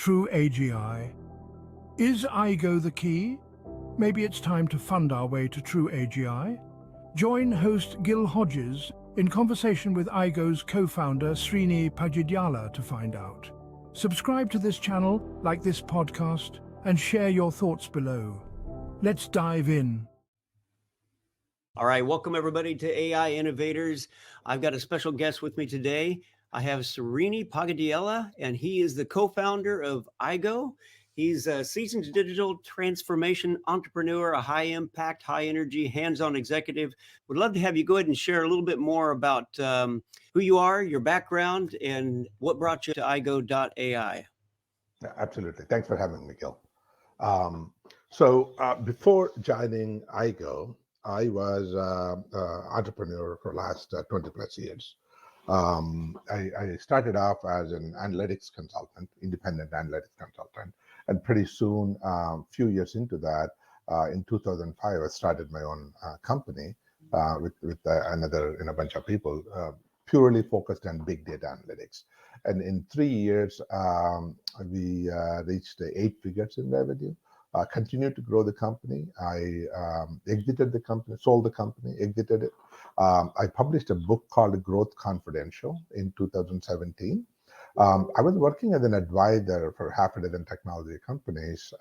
true AGI. Is Aigo the key? Maybe it's time to fund our way to true AGI? Join host Gil Hodges in conversation with Aigo's co-founder Srini Pagidyala to find out. Subscribe to this channel, like this podcast, and share your thoughts below. Let's dive in. All right, welcome everybody to AI Innovators. I've got a special guest with me today. I have Srini Pagidyala, and he is the co-founder of Aigo. He's a seasoned digital transformation entrepreneur, a high-impact, high-energy, hands-on executive. Would love to have you go ahead and share a little bit more about who you are, your background, and what brought you to Aigo.ai. Absolutely. Thanks for having me, Gil. Before joining Aigo, I was an entrepreneur for the last 20 plus years. I started off as an analytics consultant, independent analytics consultant, and pretty soon, a few years into that, in 2005, I started my own company with another bunch of people, purely focused on big data analytics. And in 3 years, we reached 8 figures in revenue. Continued to grow the company. I exited the company, sold the company, exited it. I published a book called Growth Confidential in 2017. I was working as an advisor for half a dozen technology companies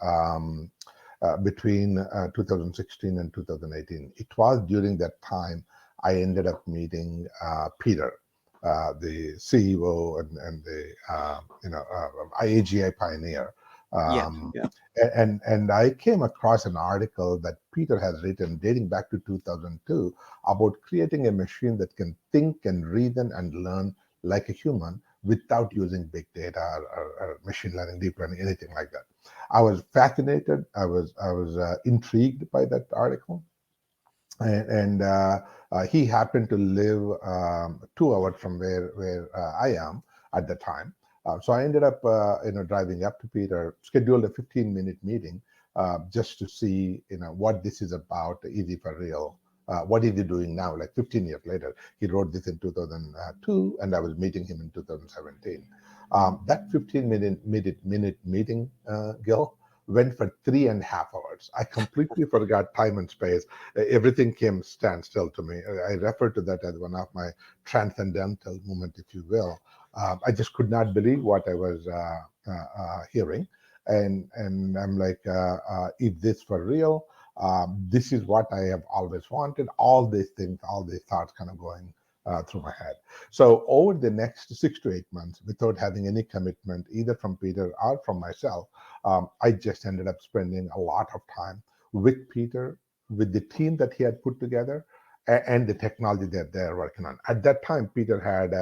between 2016 and 2018. It was during that time I ended up meeting Peter, the CEO and the AGI pioneer. And I came across an article that Peter has written dating back to 2002 about creating a machine that can think and reason and learn like a human without using big data or machine learning, deep learning, anything like that. I was fascinated. I was intrigued by that article. And he happened to live 2 hours from where I am at the time. So I ended up, driving up to Peter, scheduled a 15-minute meeting just to see, what this is about. Is he for real? What is he doing now? Like 15 years later, he wrote this in 2002, and I was meeting him in 2017. That 15-minute meeting, Gil, went for 3.5 hours. I completely forgot time and space. Everything came standstill to me. I refer to that as one of my transcendental moments, if you will. I just could not believe what I was hearing. And I'm like, is this for real? This is what I have always wanted. All these things, all these thoughts kind of going through my head. So over the next 6 to 8 months, without having any commitment, either from Peter or from myself, I just ended up spending a lot of time with Peter, with the team that he had put together, and the technology that they're working on. At that time, Peter had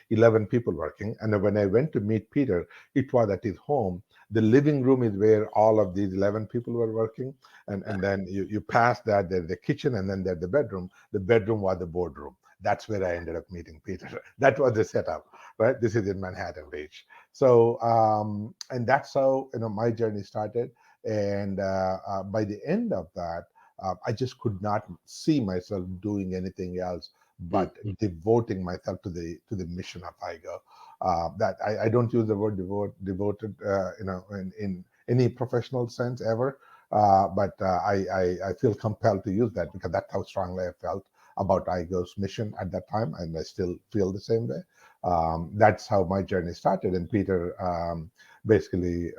11 people working. And when I went to meet Peter, it was at his home. The living room is where all of these 11 people were working. And then you pass that, there's the kitchen, and then there's the bedroom. The bedroom was the boardroom. That's where I ended up meeting Peter. That was the setup, right? This is in Manhattan Beach. So, and that's how, my journey started. And by the end of that, I just could not see myself doing anything else but devoting myself to the mission of Aigo. That I don't use the word devoted, in any professional sense ever, but I feel compelled to use that because that's how strongly I felt about Aigo's mission at that time, and I still feel the same way. That's how my journey started, and Peter basically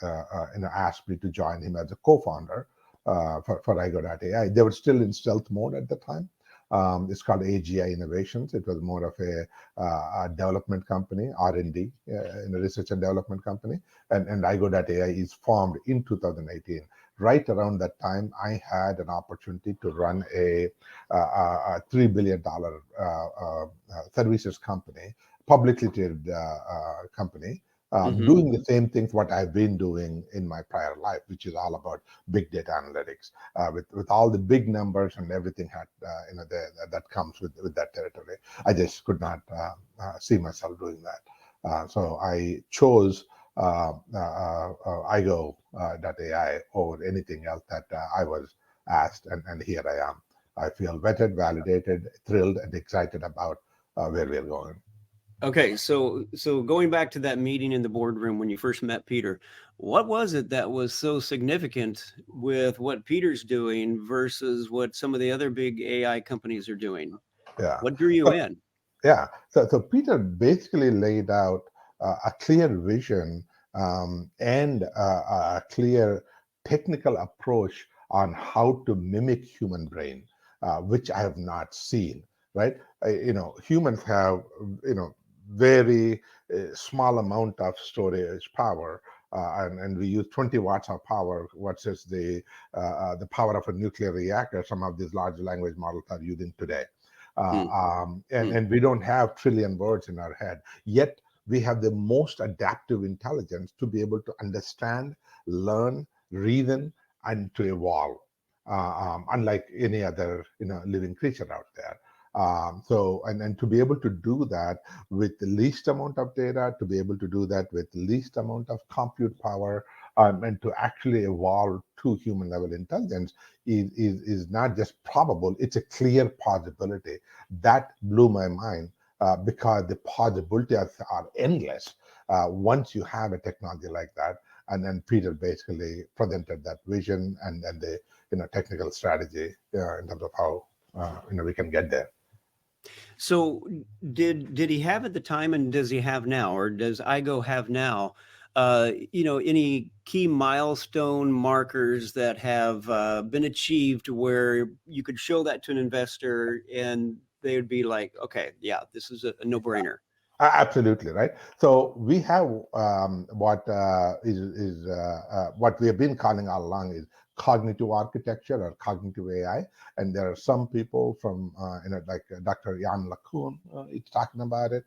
asked me to join him as a co-founder for Aigo.ai. They were still in stealth mode at the time. It's called AGI Innovations. It was more of a development company, R&D, research and development company. And Aigo.ai is formed in 2018. Right around that time, I had an opportunity to run a $3 billion services company, publicly traded company, doing the same things what I've been doing in my prior life, which is all about big data analytics, with all the big numbers and everything that comes with that territory. I just could not see myself doing that. So I chose Aigo.ai over anything else that I was asked, and here I am. I feel vetted, validated, thrilled, and excited about where we're going. Okay, so going back to that meeting in the boardroom when you first met Peter, what was it that was so significant with what Peter's doing versus what some of the other big AI companies are doing? Yeah. What drew you So, in? yeah. So Peter basically laid out a clear vision and a clear technical approach on how to mimic human brain, which I have not seen. Right? Humans have very small amount of storage power. And we use 20 watts of power versus the power of a nuclear reactor. Some of these large language models are using today, Hmm, hmm. and we don't have trillion words in our head. Yet we have the most adaptive intelligence to be able to understand, learn, reason, and to evolve, unlike any other living creature out there. And to be able to do that with the least amount of data, to be able to do that with least amount of compute power, and to actually evolve to human level intelligence is not just probable, it's a clear possibility. That blew my mind, because the possibilities are endless once you have a technology like that. And then Peter basically presented that vision and the technical strategy in terms of how we can get there. So did he have at the time, and does he have now, or does Igo have now, any key milestone markers that have been achieved where you could show that to an investor and they would be like, okay, yeah, this is a no-brainer. Absolutely right. So we have what what we have been calling all along is cognitive architecture or cognitive AI, and there are some people from like Dr. Jan LeCun is talking about it,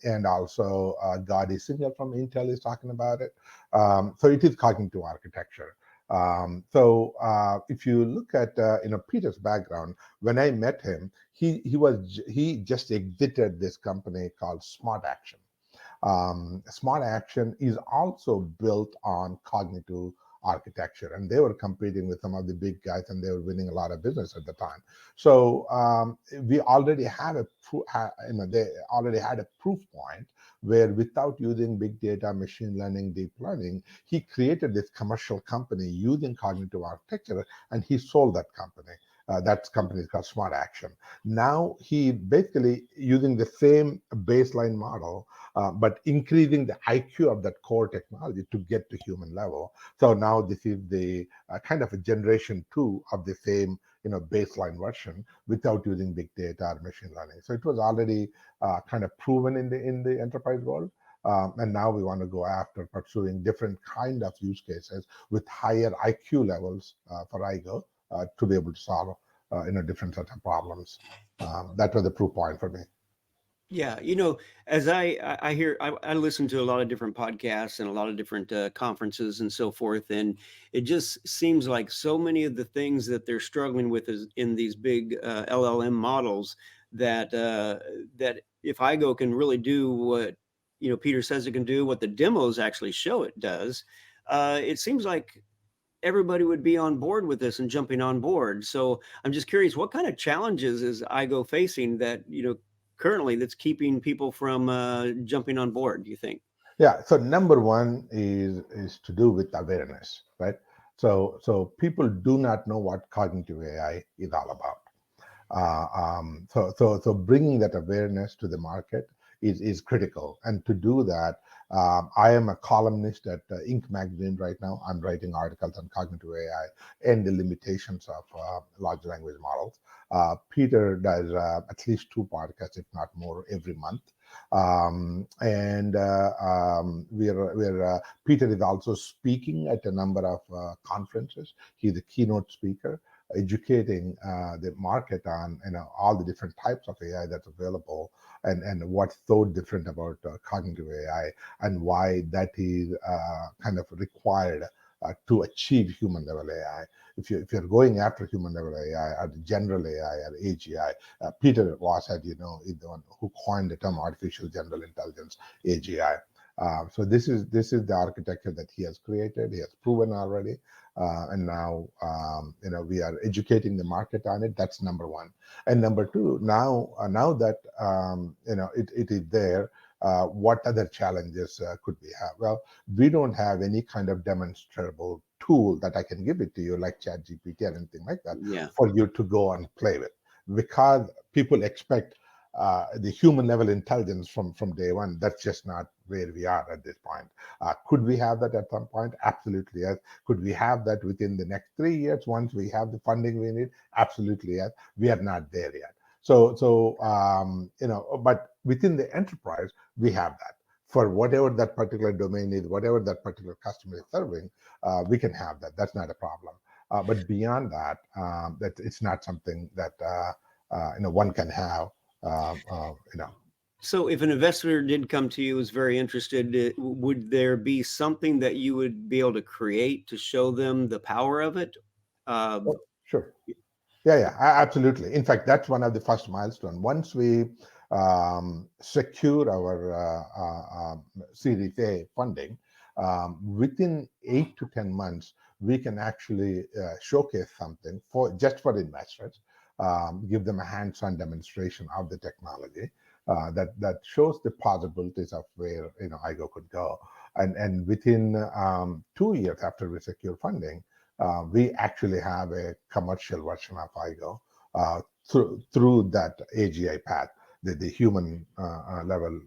and also Gadi Singhal from Intel is talking about it. So it is cognitive architecture. If you look at Peter's background, when I met him, he just exited this company called Smart Action. Smart Action is also built on cognitive architecture, and they were competing with some of the big guys, and they were winning a lot of business at the time. So we already had they already had a proof point where, without using big data, machine learning, deep learning, he created this commercial company using cognitive architecture, and he sold that company. That company is called Smart Action. Now he basically using the same baseline model, but increasing the IQ of that core technology to get to human level. So now this is the kind of a generation two of the same baseline version without using big data or machine learning. So it was already kind of proven in the enterprise world. And now we want to go after pursuing different kind of use cases with higher IQ levels for Aigo to be able to solve different set of problems. That was the proof point for me. Yeah, as I hear, I listen to a lot of different podcasts and a lot of different conferences and so forth, and it just seems like so many of the things that they're struggling with is in these big LLM models that if Igo can really do what Peter says it can do, what the demos actually show it does, it seems like everybody would be on board with this and jumping on board. So I'm just curious, what kind of challenges is Igo facing that, currently that's keeping people from jumping on board, do you think? Yeah. So number one is to do with awareness, right? So people do not know what cognitive AI is all about. So bringing that awareness to the market is critical. And to do that, I am a columnist at Inc. magazine right now. I'm writing articles on cognitive AI and the limitations of large language models. Peter does at least two podcasts, if not more, every month. And Peter is also speaking at a number of conferences. He's a keynote speaker, educating the market on all the different types of AI that's available, and what's so different about cognitive AI, and why that is kind of required to achieve human level AI. If you're going after human level AI or the general AI or AGI, Peter was, as you know, is the one who coined the term artificial general intelligence, AGI. So this is the architecture that he has created. He has proven already, and now we are educating the market on it. That's number one. And number two, now that it is there, what other challenges could we have? Well, we don't have any kind of demonstrable tool that I can give it to you like ChatGPT or anything like that Yeah. for you to go and play with, because people expect the human level intelligence from day one. That's just not where we are at this point. Could we have that at some point? Absolutely yes. Could we have that within the next 3 years once we have the funding we need? Absolutely yes. We are not there yet. But within the enterprise, we have that. For whatever that particular domain is, whatever that particular customer is serving, we can have that. That's not a problem. But beyond that, that it's not something that one can have. So if an investor did come to you, was very interested, would there be something that you would be able to create to show them the power of it? Sure. Yeah, absolutely. In fact, that's one of the first milestone. Once we secure our Series A funding, within 8 to 10 months, we can actually showcase something for investors, give them a hands-on demonstration of the technology that shows the possibilities of where Aigo could go. And within 2 years after we secure funding, we actually have a commercial version of Aigo through that AGI path, the human level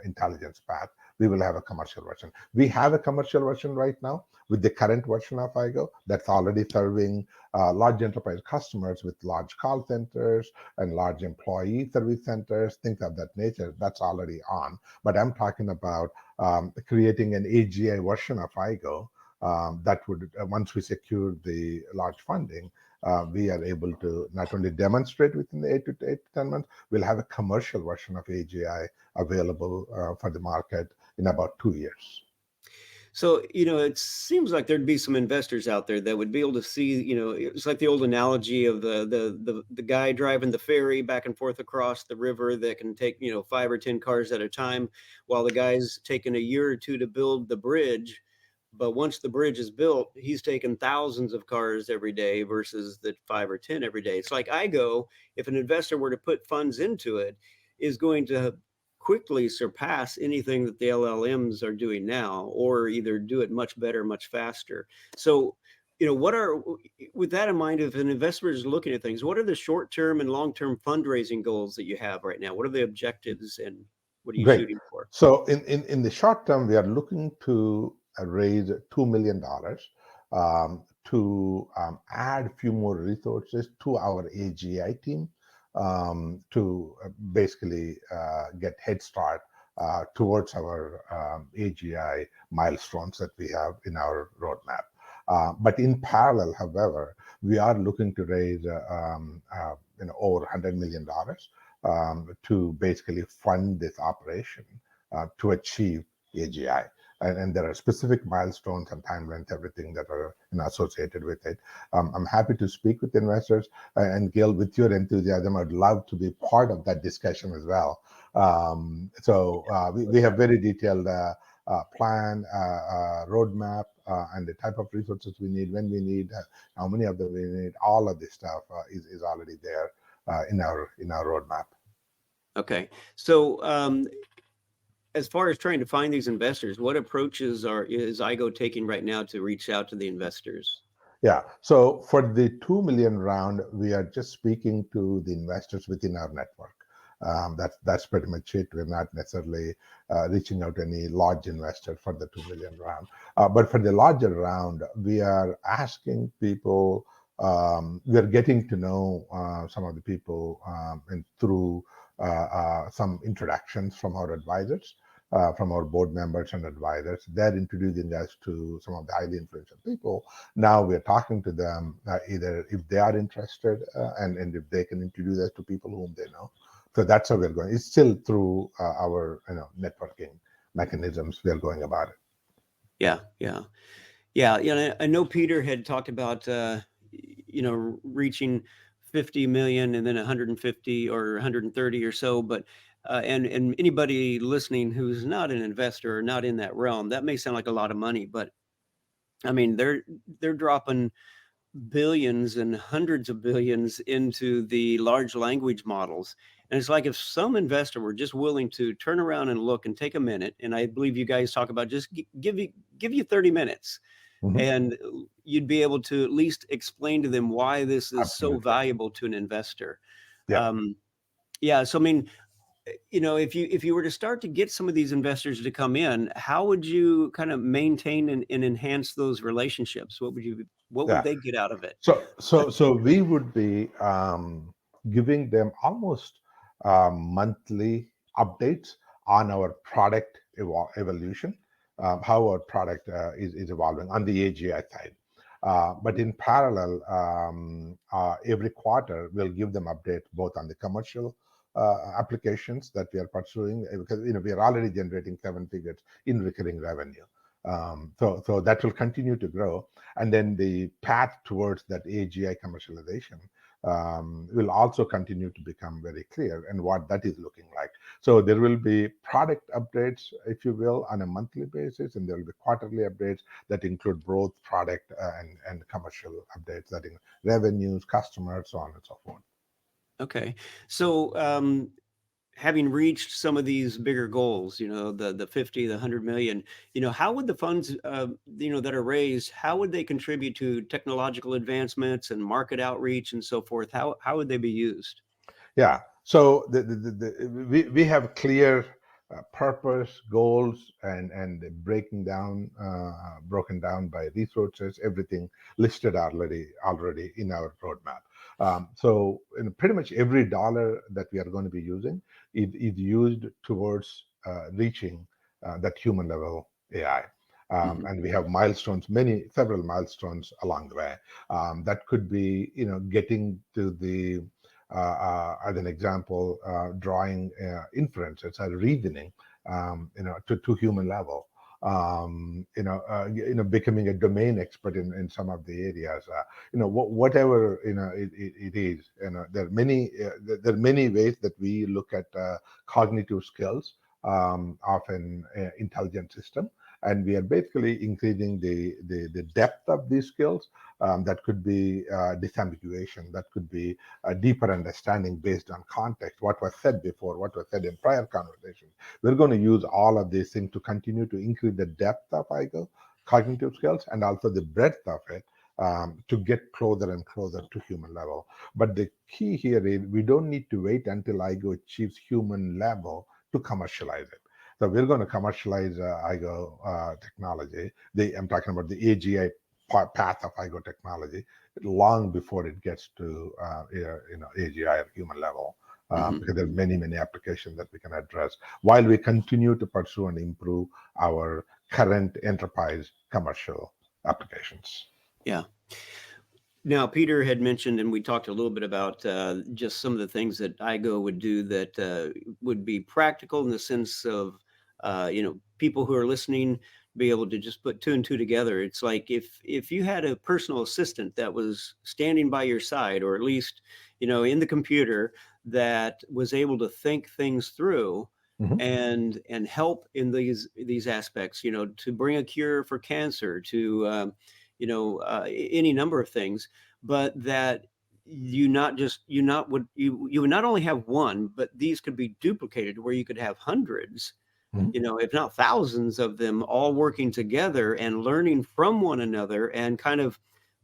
intelligence path. We will have a commercial version. We have a commercial version right now with the current version of Aigo that's already serving large enterprise customers with large call centers and large employee service centers, things of that nature. That's already on. But I'm talking about creating an AGI version of Aigo that would, once we secure the large funding, we are able to not only demonstrate within the 8 to 10 months, we'll have a commercial version of AGI available for the market in about 2 years. So, it seems like there'd be some investors out there that would be able to see, it's like the old analogy of the guy driving the ferry back and forth across the river that can take, 5 or 10 cars at a time, while the guy's taken a year or two to build the bridge. But once the bridge is built, he's taken thousands of cars every day versus the 5 or 10 every day. It's like Aigo, if an investor were to put funds into it, is going to quickly surpass anything that the LLMs are doing now, or either do it much better, much faster. So, with that in mind, if an investor is looking at things, what are the short-term and long-term fundraising goals that you have right now? What are the objectives and what are you Great. shooting for? So in the short term, we are looking to raise $2 million to add a few more resources to our AGI team to basically get head start towards our AGI milestones that we have in our roadmap. But in parallel, however, we are looking to raise over $100 million to basically fund this operation to achieve AGI. And there are specific milestones and timelines, everything that are associated with it. I'm happy to speak with investors. And Gil, with your enthusiasm, I'd love to be part of that discussion as well. We have very detailed plan, roadmap, and the type of resources we need, when we need, how many of them we need. All of this stuff is already there in our roadmap. Okay, so as far as trying to find these investors, what approaches is Aigo taking right now to reach out to the investors? Yeah, so for the 2 million round, we are just speaking to the investors within our network. That's pretty much it. We're not necessarily reaching out to any large investor for the 2 million round. But for the larger round, we are asking people, we are getting to know some of the people and through some introductions from our advisors, from our board members and advisors. They're introducing us to some of the highly influential people. Now we're talking to them either if they are interested and if they can introduce us to people whom they know. So that's how we're going. It's still through our networking mechanisms we are going about it. Yeah. I know Peter had talked about reaching 50 million and then 150 or 130 or so, but and anybody listening who's not an investor or not in that realm, that may sound like a lot of money, but I mean, they're dropping billions and hundreds of billions into the large language models. And it's like if some investor were just willing to turn around and look and take a minute, and I believe you guys talk about just give you 30 minutes, Mhm. and you'd be able to at least explain to them why this is so Absolutely. valuable to an investor. Yeah. Yeah, so I mean, if you were to start to get some of these investors to come in, how would you kind of maintain and enhance those relationships? What would Yeah. they get out of it? So we would be giving them almost monthly updates on our product evolution, how our product is evolving on the AGI side. But in parallel, every quarter we'll give them update both on the commercial applications that we are pursuing, because we are already generating 7 figures in recurring revenue. So that will continue to grow, and then the path towards that AGI commercialization will also continue to become very clear, and what that is looking like. So there will be product updates, if you will, on a monthly basis, and there will be quarterly updates that include both product and commercial updates, that in revenues, customers, so on and so forth. Okay. So, having reached some of these bigger goals, the 50, the 100 million, how would the funds, that are raised, how would they contribute to technological advancements and market outreach and so forth? How would they be used? Yeah. So we have clear purpose, goals, and broken down by resources, everything listed already in our roadmap. So in pretty much every dollar that we are going to be using is used towards reaching that human level AI. Mhm. And we have milestones, several milestones along the way. That could be, getting to the as an example, drawing inferences or reasoning, to human level. Becoming a domain expert in some of the areas. Whatever it is. There are many ways that we look at cognitive skills of an intelligent system, and we are basically increasing the depth of these skills. That could be disambiguation, that could be a deeper understanding based on context, what was said before, what was said in prior conversations. We're going to use all of these things to continue to increase the depth of Aigo cognitive skills, and also the breadth of it, to get closer and closer to human level. But the key here is we don't need to wait until Aigo achieves human level to commercialize it. So we're going to commercialize Aigo technology. I'm talking about the AGI path of Aigo technology long before it gets to AGI or human level, Mhm. because there are many applications that we can address while we continue to pursue and improve our current enterprise commercial applications. Yeah. Now, Peter had mentioned, and we talked a little bit about just some of the things that Aigo would do that would be practical in the sense of, people who are listening be able to just put two and two together. It's like if you had a personal assistant that was standing by your side, or at least, in the computer, that was able to think things through Mhm. and help in these aspects, to bring a cure for cancer, to any number of things, but that you would not only have one, but these could be duplicated where you could have hundreds, Mhm. if not thousands of them, all working together and learning from one another and kind of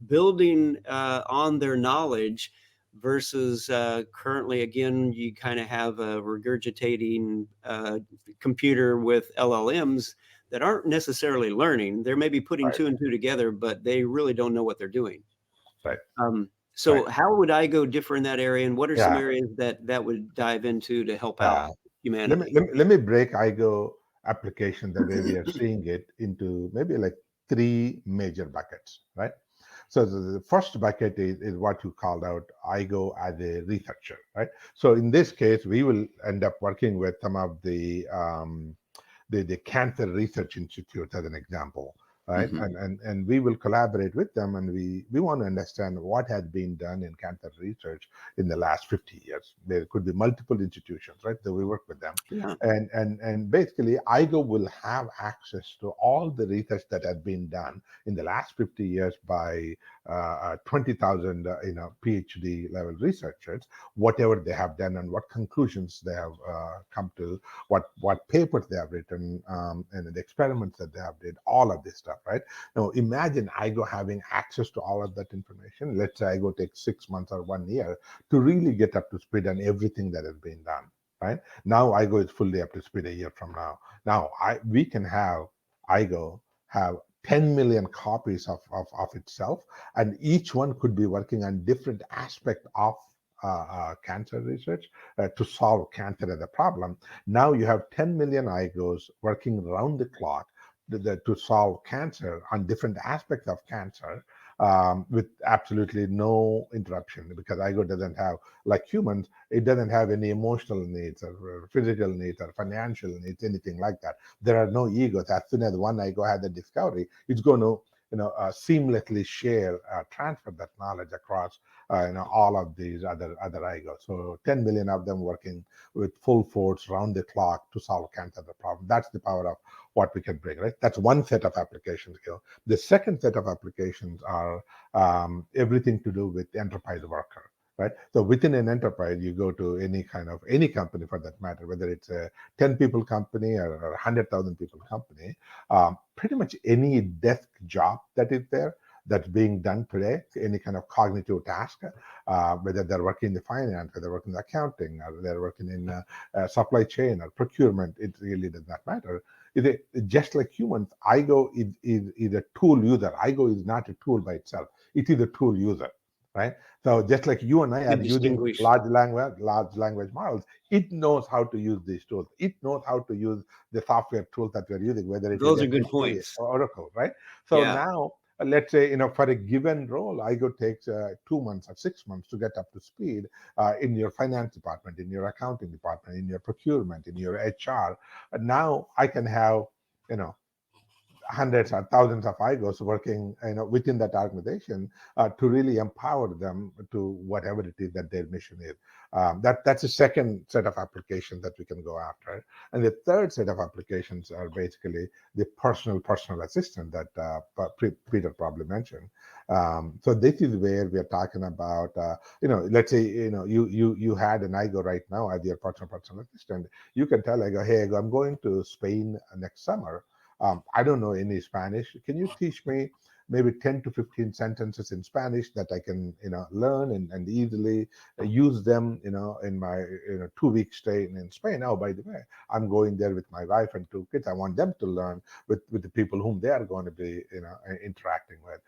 building on their knowledge, versus currently, again, you kind of have a regurgitating computer with LLMs that aren't necessarily learning. They're maybe putting Right, two and two together, but they really don't know what they're doing. right, So right. how would I go differ in that area, and what are some Yeah, areas that would dive into to help out yeah. humanity? Let me break Aigo application the way we are seeing it into maybe like three major buckets, right? So the first bucket is what you called out, Aigo as a researcher, right? So in this case, we will end up working with some of the cancer research institutes as an example. right? Hmm. And we will collaborate with them, and we want to understand what has been done in cancer research in the last 50 years. There could be multiple institutions, right? That we work with them, Yeah. and basically, IGO will have access to all the research that has been done in the last 50 years by 20,000 PhD level researchers, whatever they have done and what conclusions they have come to, what papers they have written, and the experiments that they have did, all of this stuff, right? Now imagine IGO having access to all of that information. Let's say IGO takes 6 months or 1 year to really get up to speed on everything that has been done, right? Now IGO is fully up to speed a year from now. Now we can have IGO have 10 million copies of itself, and each one could be working on different aspect of cancer research to solve cancer as a problem. Now you have 10 million IGOs working around the clock to solve cancer on different aspects of cancer, with absolutely no interruption, because IGO doesn't have, like humans, it doesn't have any emotional needs or physical needs or financial needs, anything like that. There are no egos. As soon as one IGO had the discovery, it's going to seamlessly share, transfer that knowledge across all of these other IGOs. So 10 million of them working with full force round the clock to solve cancer the problem. That's the power of what we can bring, right? That's one set of applications here. The second set of applications are everything to do with enterprise worker. Right. So within an enterprise, you go to any company for that matter, whether it's a 10 people company or a 100,000 people company, pretty much any desk job that is there that's being done today, any kind of cognitive task, whether they're working in the finance, or they're working in accounting, or they're working in supply chain or procurement, it really does not matter. Just like humans, IGO is a tool user. IGO is not a tool by itself. It is a tool user, right? So just like you and I Good are using distinguish. large language models, it knows how to use these tools. It knows how to use the software tools that we're using, whether it is Those are good SAP points. or Oracle, right? So Yeah. now, let's say, for a given role, IGO takes 2 months or 6 months to get up to speed in your finance department, in your accounting department, in your procurement, in your HR. And now I can have, you know, hundreds or thousands of IGOs working within that organization to really empower them to whatever it is that their mission is. That's a second set of applications that we can go after. And the third set of applications are basically the personal assistant that Peter probably mentioned. So this is where we are talking about, let's say, you had an IGO right now as your personal assistant. You can tell IGO, hey, IGO, I'm going to Spain next summer. I don't know any Spanish. Can you teach me maybe 10 to 15 sentences in Spanish that I can, learn and easily use them, in my 2 week stay in Spain? Oh, by the way, I'm going there with my wife and 2 kids. I want them to learn with the people whom they are going to be, interacting with.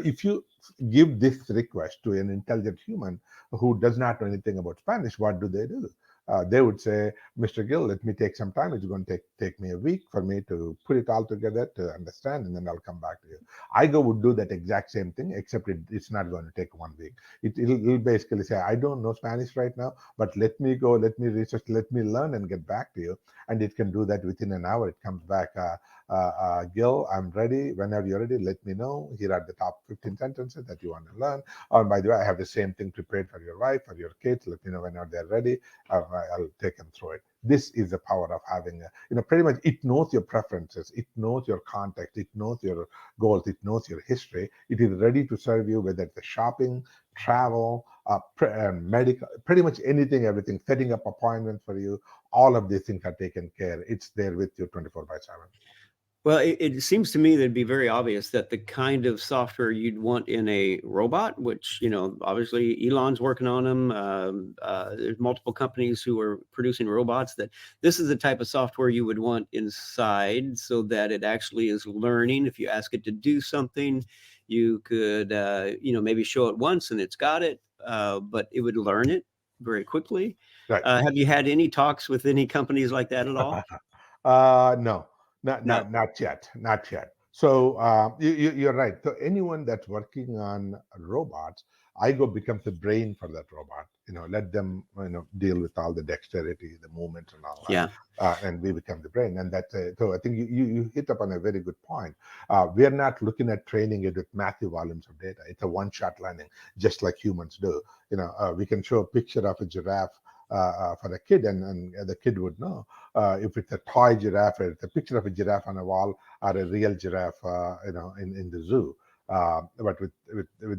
If you give this request to an intelligent human who does not know anything about Spanish, what do? They would say, Mr. Gill, let me take some time. It's going to take me a week for me to put it all together to understand, and then I'll come back to you. IGO would do that exact same thing, except it's not going to take 1 week. It'll basically say, I don't know Spanish right now, but let me go, let me research, let me learn and get back to you. And it can do that within an hour. It comes back, Gil, I'm ready. Whenever you're ready, let me know. Here are the top 15 sentences that you want to learn. Or by the way, I have the same thing prepared for your wife or your kids. Let me know whenever they're ready. I'll take them through it. This is the power of having, pretty much it knows your preferences, it knows your context, it knows your goals, it knows your history. It is ready to serve you, whether it's shopping, travel, medical, pretty much anything, everything, setting up appointments for you. All of these things are taken care. It's there with you 24/7. Well, it seems to me that it'd be very obvious that the kind of software you'd want in a robot, which, obviously Elon's working on them. There's multiple companies who are producing robots, that this is the type of software you would want inside, so that it actually is learning. If you ask it to do something, you could, maybe show it once and it's got it, but it would learn it very quickly. Right. Have you had any talks with any companies like that at all? No, not No. not not yet, not yet. So you're right. So anyone that's working on robots, IGO becomes the brain for that robot. let them deal with all the dexterity, the movements, and all that. Yeah. And we become the brain. And that's so I think you hit upon a very good point. We are not looking at training it with massive volumes of data. It's a one-shot learning, just like humans do. We can show a picture of a giraffe for a kid, and the kid would know if it's a toy giraffe, or it's a picture of a giraffe on a wall, or a real giraffe, in the zoo. But with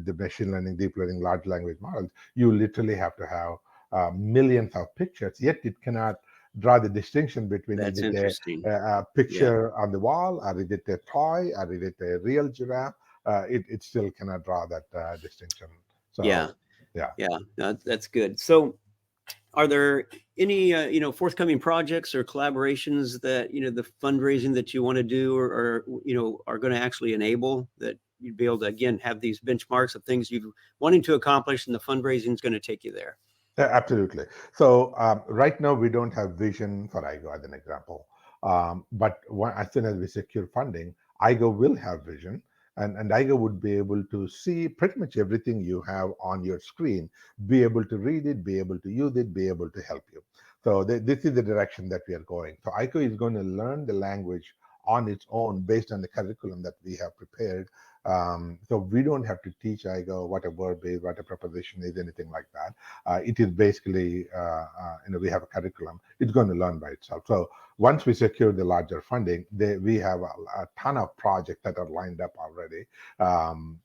the machine learning, deep learning, large language models, you literally have to have millions of pictures, yet it cannot draw the distinction between is That's it interesting. a Yeah. picture on the wall, or is it a toy, or is it a real giraffe. It still cannot draw that distinction. Yeah. So, yeah. Yeah. No, that's good. So, are there any forthcoming projects or collaborations that the fundraising that you want to do, or are going to actually enable that you'd be able to again have these benchmarks of things you're wanting to accomplish, and the fundraising is going to take you there? Absolutely. So right now we don't have vision for Aigo as an example. But as soon as we secure funding, Aigo will have vision, and Aigo would be able to see pretty much everything you have on your screen, be able to read it, be able to use it, be able to help you. So this is the direction that we are going. So Aigo is going to learn the language on its own based on the curriculum that we have prepared. So we don't have to teach Aigo what a verb is, what a preposition is, anything like that. It is basically, we have a curriculum. It's going to learn by itself. So once we secure the larger funding, we have a ton of projects that are lined up already.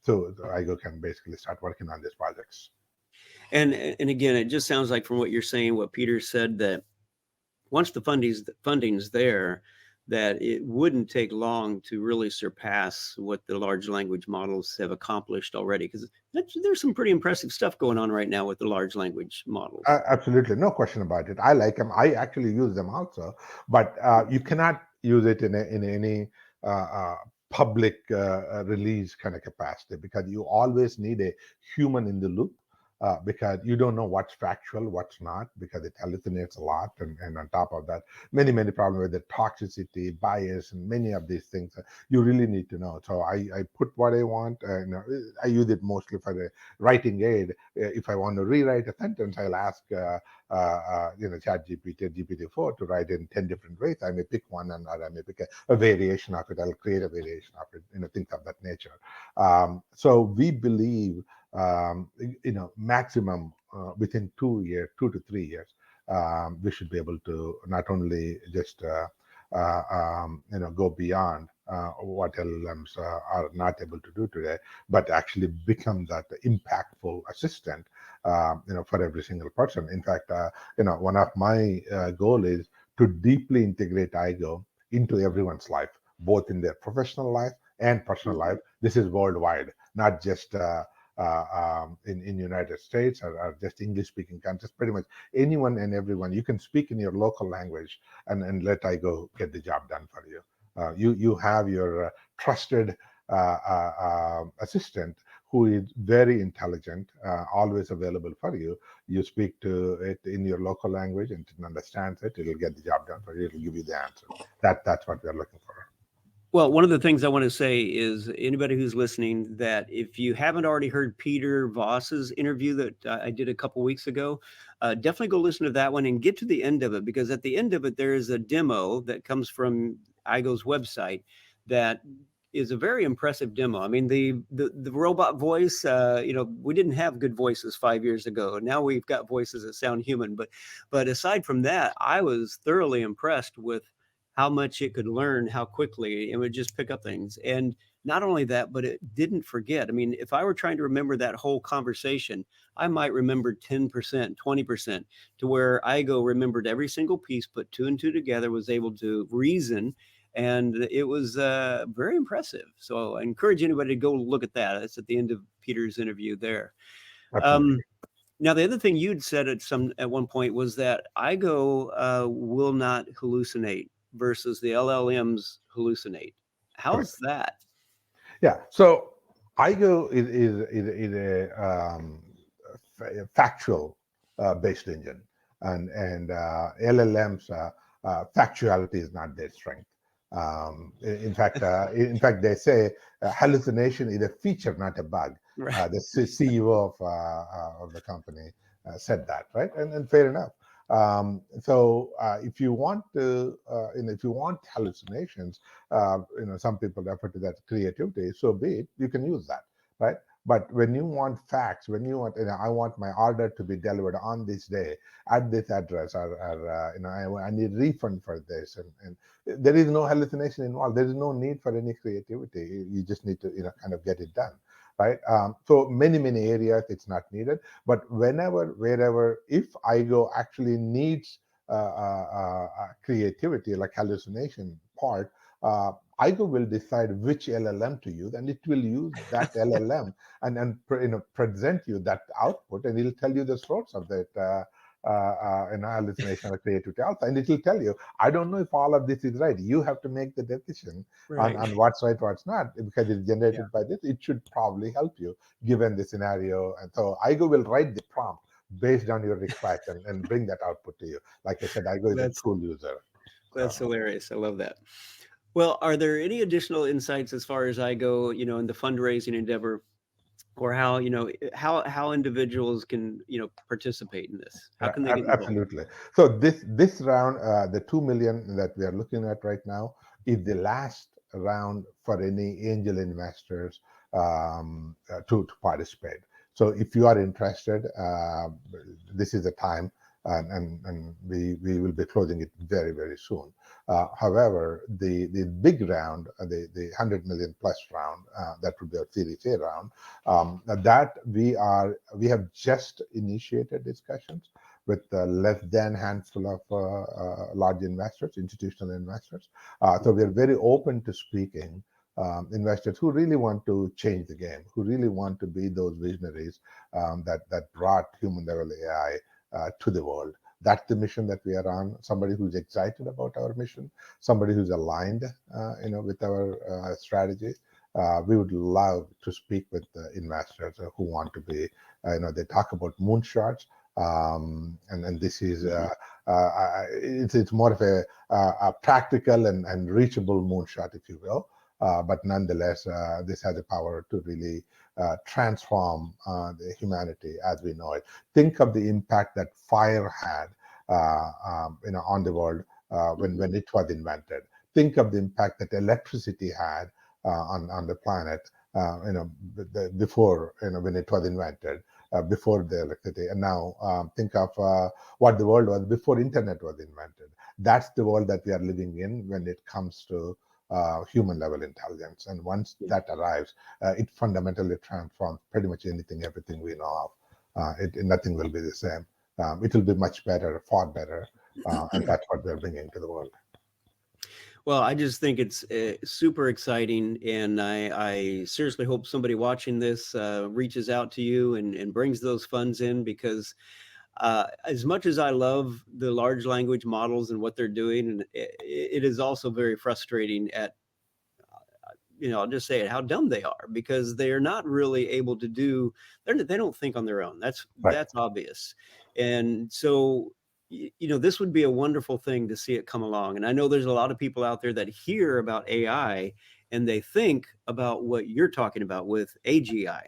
So Aigo can basically start working on these projects. And again, it just sounds like from what you're saying, what Peter said, that once the funding's there, that it wouldn't take long to really surpass what the large language models have accomplished already, because there's some pretty impressive stuff going on right now with the large language models. Absolutely, no question about it. I like them. I actually use them also, but you cannot use it in any public release kind of capacity, because you always need a human in the loop. Because you don't know what's factual, what's not, because it hallucinates a lot, and on top of that, many problems with the toxicity, bias, and many of these things you really need to know. So I put what I want. I use it mostly for the writing aid. If I want to rewrite a sentence, I'll ask ChatGPT, GPT-4 to write in 10 different ways. I may pick one, or I may pick a variation of it. I'll create a variation of it, things of that nature. So we believe, maximum within 2 to 3 years, we should be able to not only just go beyond what LLMs are not able to do today, but actually become that impactful assistant, for every single person. In fact, one of my goal is to deeply integrate Aigo into everyone's life, both in their professional life and personal life. This is worldwide, not just in United States, or just English speaking countries. Pretty much anyone and everyone, you can speak in your local language and let Aigo get the job done for you. You have your trusted assistant who is very intelligent, always available for you. You speak to it in your local language, and it understands it. It'll get the job done for you. It'll give you the answer. That's what we're looking for. Well, one of the things I want to say is anybody who's listening, that if you haven't already heard Peter Voss's interview that I did a couple weeks ago, definitely go listen to that one and get to the end of it, because at the end of it, there is a demo that comes from Aigo's website that is a very impressive demo. I mean, the robot voice, we didn't have good voices 5 years ago. Now we've got voices that sound human. But aside from that, I was thoroughly impressed with how much it could learn, how quickly it would just pick up things. And not only that, but it didn't forget. I mean, if I were trying to remember that whole conversation, I might remember 10%, 20%, to where Aigo remembered every single piece, put two and two together, was able to reason. And it was very impressive. So I encourage anybody to go look at that. That's at the end of Peter's interview there. Absolutely. Now, the other thing you'd said at one point was that Aigo will not hallucinate versus the LLMs hallucinate. How's that? Yeah. So Aigo is a factual based engine, and LLMs factuality is not their strength. In fact, they say hallucination is a feature, not a bug. Right. The CEO of the company said that, right? And fair enough. So if you want to, if you want hallucinations, some people refer to that creativity. So be it. You can use that, right? But when you want facts, when you want, I want my order to be delivered on this day at this address, or I need refund for this, and there is no hallucination involved. There is no need for any creativity. You just need to, kind of get it done, right? So many areas it's not needed, but whenever, wherever, if Aigo actually needs creativity, like hallucination part, Aigo will decide which LLM to use, and it will use that LLM and present you that output, and it'll tell you the source of that hallucination or creativity also, and it will tell you, I don't know if all of this is right. You have to make the decision Right. on what's right, what's not, because it's generated Yeah. by this. It should probably help you given the scenario, and so Aigo will write the prompt based on your request and bring that output to you. Like I said, Aigo is a That's tool user. that's hilarious. I love that. Well, are there any additional insights as far as I go, in the fundraising endeavor, or how, how individuals can, participate in this? How can they get involved? Absolutely. So this round, the 2 million that we are looking at right now, is the last round for any angel investors to participate. So if you are interested, this is the time, and we will be closing it very soon. However, the big round, the 100 million plus round, that would be a Series A round, that we have just initiated discussions with less than handful of large investors, institutional investors. So we are very open to speaking investors who really want to change the game, who really want to be those visionaries that brought human level AI to the world. That's the mission that we are on. Somebody who's excited about our mission, somebody who's aligned, with our strategy. We would love to speak with investors who want to be, they talk about moonshots, and this is it's more of a practical and reachable moonshot, if you will. But nonetheless, this has the power to really transform the humanity as we know it. Think of the impact that fire had, on the world when it was invented. Think of the impact that electricity had on the planet, before, when it was invented, before the electricity. And now think of what the world was before internet was invented. That's the world that we are living in when it comes to human level intelligence. And once that arrives, it fundamentally transforms pretty much anything, everything we know of. Nothing will be the same. It will be much better, far better, and that's what we're bringing to the world. Well, I just think it's super exciting, and I seriously hope somebody watching this reaches out to you and brings those funds in, because as much as I love the large language models and what they're doing, and it is also very frustrating at, I'll just say it, how dumb they are, because they are not really able to do, they don't think on their own. That's Right. obvious. And so, this would be a wonderful thing to see it come along. And I know there's a lot of people out there that hear about AI and they think about what you're talking about with AGI.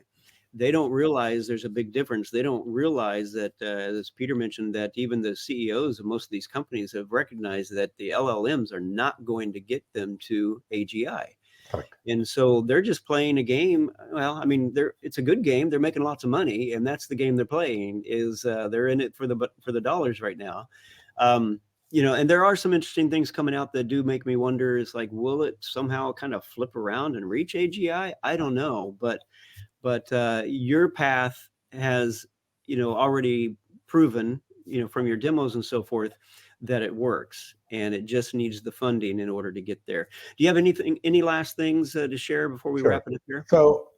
They don't realize there's a big difference. They don't realize that, as Peter mentioned, that even the CEOs of most of these companies have recognized that the LLMs are not going to get them to AGI. Correct. And so they're just playing a game. Well, I mean, it's a good game. They're making lots of money, and that's the game they're playing. Is they're in it for the dollars right now. And there are some interesting things coming out that do make me wonder. Is like, will it somehow kind of flip around and reach AGI? I don't know, but your path has, already proven, from your demos and so forth, that it works, and it just needs the funding in order to get there. Do you have any last things to share before we Sure. wrap it up here? So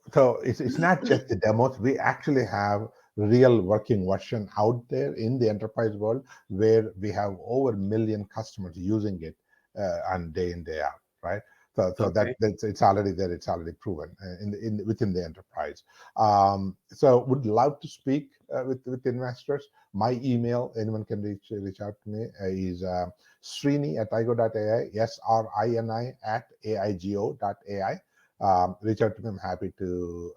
it's not just the demos. We actually have real working version out there in the enterprise world, where we have over 1 million customers using it on day in, day out, right? So Okay. that's it's already there. It's already proven within the enterprise. So would love to speak with investors. My email, anyone can reach out to me, is Srini at Aigo.ai, SRINI at AIGO.ai. Reach out to me. I'm happy to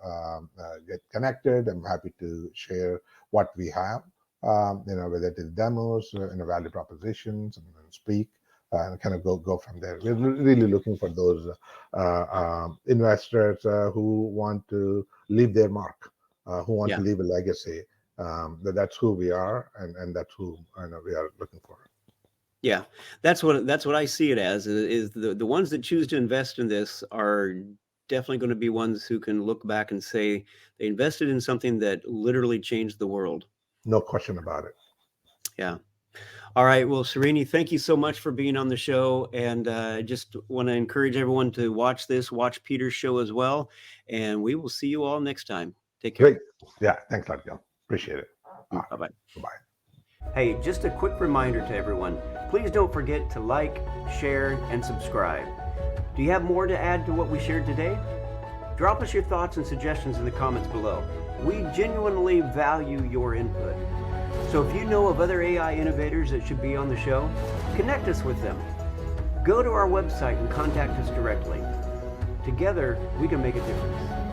get connected. I'm happy to share what we have. whether it is demos, value propositions, and speak, and kind of go from there. We're really looking for those investors who want to leave their mark, who want to leave a legacy. That's who we are, and that's who we are looking for. Yeah, that's what I see it as. Is the ones that choose to invest in this are definitely going to be ones who can look back and say they invested in something that literally changed the world. No question about it. Yeah. All right. Well, Srini, thank you so much for being on the show. And I just want to encourage everyone to watch Peter's show as well. And we will see you all next time. Take care. Great. Yeah. Thanks a lot, Gil. Appreciate it. Bye-bye. Bye-bye. Hey, just a quick reminder to everyone. Please don't forget to like, share, and subscribe. Do you have more to add to what we shared today? Drop us your thoughts and suggestions in the comments below. We genuinely value your input. So if you know of other AI innovators that should be on the show, connect us with them. Go to our website and contact us directly. Together, we can make a difference.